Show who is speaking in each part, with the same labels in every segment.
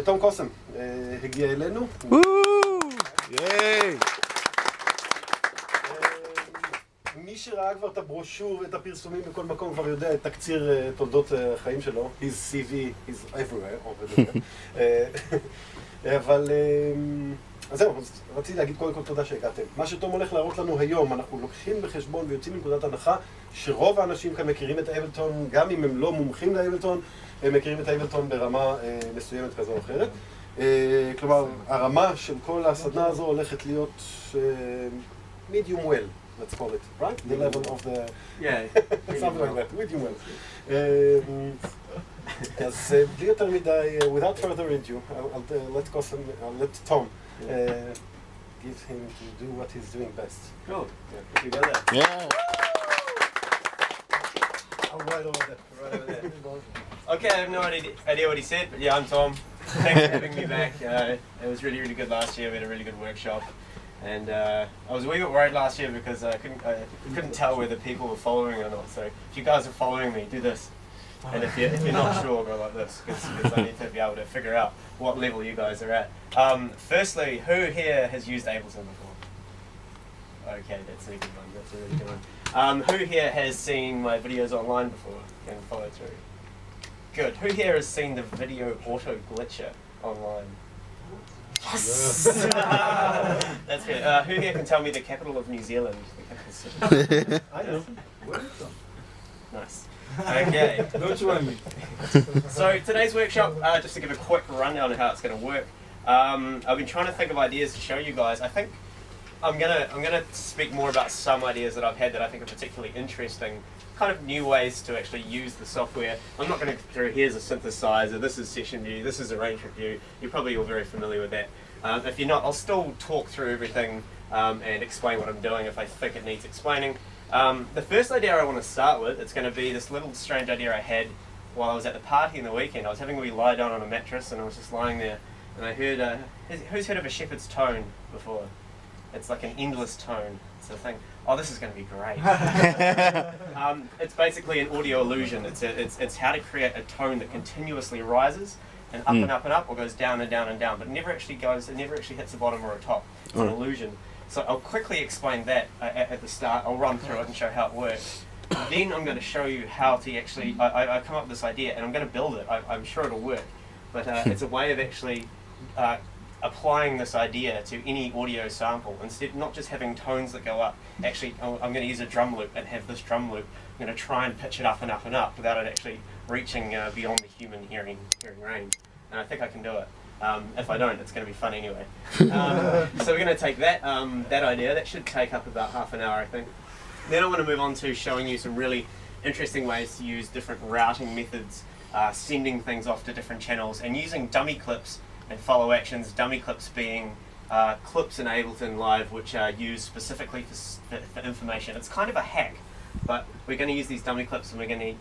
Speaker 1: תום קוסם הגיע אלינו. מי שראה כבר את הברושור ואת הפרסומים בכל מקום כבר יודע את תקציר תולדות החיים שלו. His CV is everywhere over there. אבל אז זהו, רציתי להגיד קודם כל תודה שהגעתם. מה שתום הולך להראות לנו היום, אנחנו לוקחים בחשבון ויוצאים מנקודת הנחה שרוב האנשים כאן מכירים את האבלטון, גם אם הם לא מומחים לאבלטון, הם מכירים את האבלטון ברמה מסוימת כזו או אחרת. כלומר, הרמה של כל הסדנה הזו הולכת להיות medium well, let's call it, right? The level of the...
Speaker 2: Yeah,
Speaker 1: something like that, medium well. אז בלי יותר מדי, without further ado, I'll let Tom give him to do what he's doing best.
Speaker 2: cool. You got that?
Speaker 3: Yeah.
Speaker 1: I'm right over there.
Speaker 2: Right over there. Okay, I have no idea what he said, but yeah, I'm Tom. Thanks for having me back. It was really, really good last year. We had a really good workshop. And I was a wee bit worried last year because I couldn't tell whether people were following or not. So if you guys are following me, do this. And if you're not sure, go like this, because I need to be able to figure out what level you guys are at. Firstly, who here has used Ableton before? Okay, that's a good one. That's a really good one. Who here has seen my videos online before and followed through? Good. Who here has seen the video auto glitcher online? Yes! That's good. Who here can tell me the capital of New Zealand? The capital city?
Speaker 1: I know.
Speaker 2: Nice. Okay.
Speaker 4: Don't you want me?
Speaker 2: So today's workshop, just to give a quick rundown of how it's going to work. I've been trying to think of ideas to show you guys. I think I'm gonna speak more about some ideas that I've had that I think are particularly interesting, kind of new ways to actually use the software. I'm not going to go through here's a synthesizer, this is session view, this is arrangement view. You're probably all very familiar with that. If you're not, I'll still talk through everything and explain what I'm doing if I think it needs explaining. The first idea I want to start with, it's going to be this little strange idea I had while I was at the party in the weekend. I was having a wee lie down on a mattress and I was just lying there and I heard, who's heard of a shepherd's tone before? It's like an endless tone. It's a thing. Oh, this is going to be great. It's basically an audio illusion. It's how to create a tone that continuously rises and up and up and up, or goes down and down and down, but it never actually hits the bottom or a top. It's an illusion. So I'll quickly explain that at the start. I'll run through it and show how it works. Then I'm going to show you how to actually, I come up with this idea and I'm going to build it. I'm sure it'll work, but it's a way of actually applying this idea to any audio sample. Instead, not just having tones that go up. Actually, I'm going to use a drum loop and have this drum loop. I'm going to try and pitch it up and up and up without it actually reaching beyond the human hearing range. And I think I can do it. If I don't, it's going to be fun anyway. So we're going to take that idea. That should take up about half an hour, I think. Then I want to move on to showing you some really interesting ways to use different routing methods, sending things off to different channels, and using dummy clips and follow actions. Dummy clips being clips in Ableton Live which are used specifically for information. It's kind of a hack, but we're going to use these dummy clips and we're going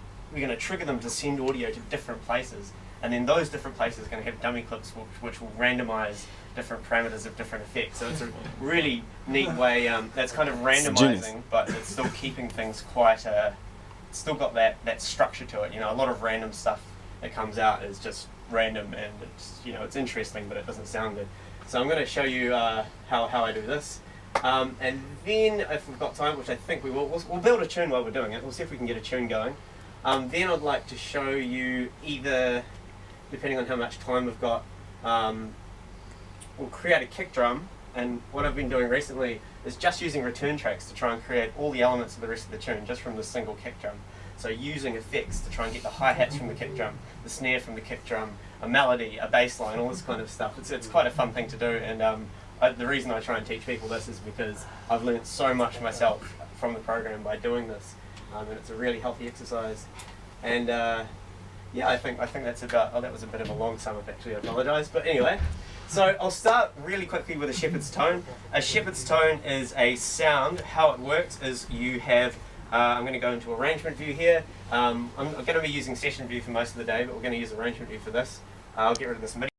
Speaker 2: to trigger them to send audio to different places. And then those different places are going to have dummy clips which will randomize different parameters of different effects. So it's a really neat way that's kind of randomizing, but it's still keeping things quite, it's still got that structure to it. You know, a lot of random stuff that comes out is just random and it's, you know, it's interesting, but it doesn't sound good. So I'm going to show you how I do this. And then if we've got time, which I think we will, we'll build a tune while we're doing it. We'll see if we can get a tune going. Then I'd like to show you either, depending on how much time we've got, we'll create a kick drum. And what I've been doing recently is just using return tracks to try and create all the elements of the rest of the tune just from this single kick drum. So using effects to try and get the hi-hats from the kick drum, the snare from the kick drum, a melody, a bass line, all this kind of stuff. It's quite a fun thing to do, and the reason I try and teach people this is because I've learned so much myself from the program by doing this, and it's a really healthy exercise. And yeah, I think that's about, oh, that was a bit of a long sum up actually, I apologise. But anyway, so I'll start really quickly with a shepherd's tone. A shepherd's tone is a sound. How it works is you have, I'm going to go into arrangement view here. I'm going to be using session view for most of the day, but we're going to use arrangement view for this. I'll get rid of this MIDI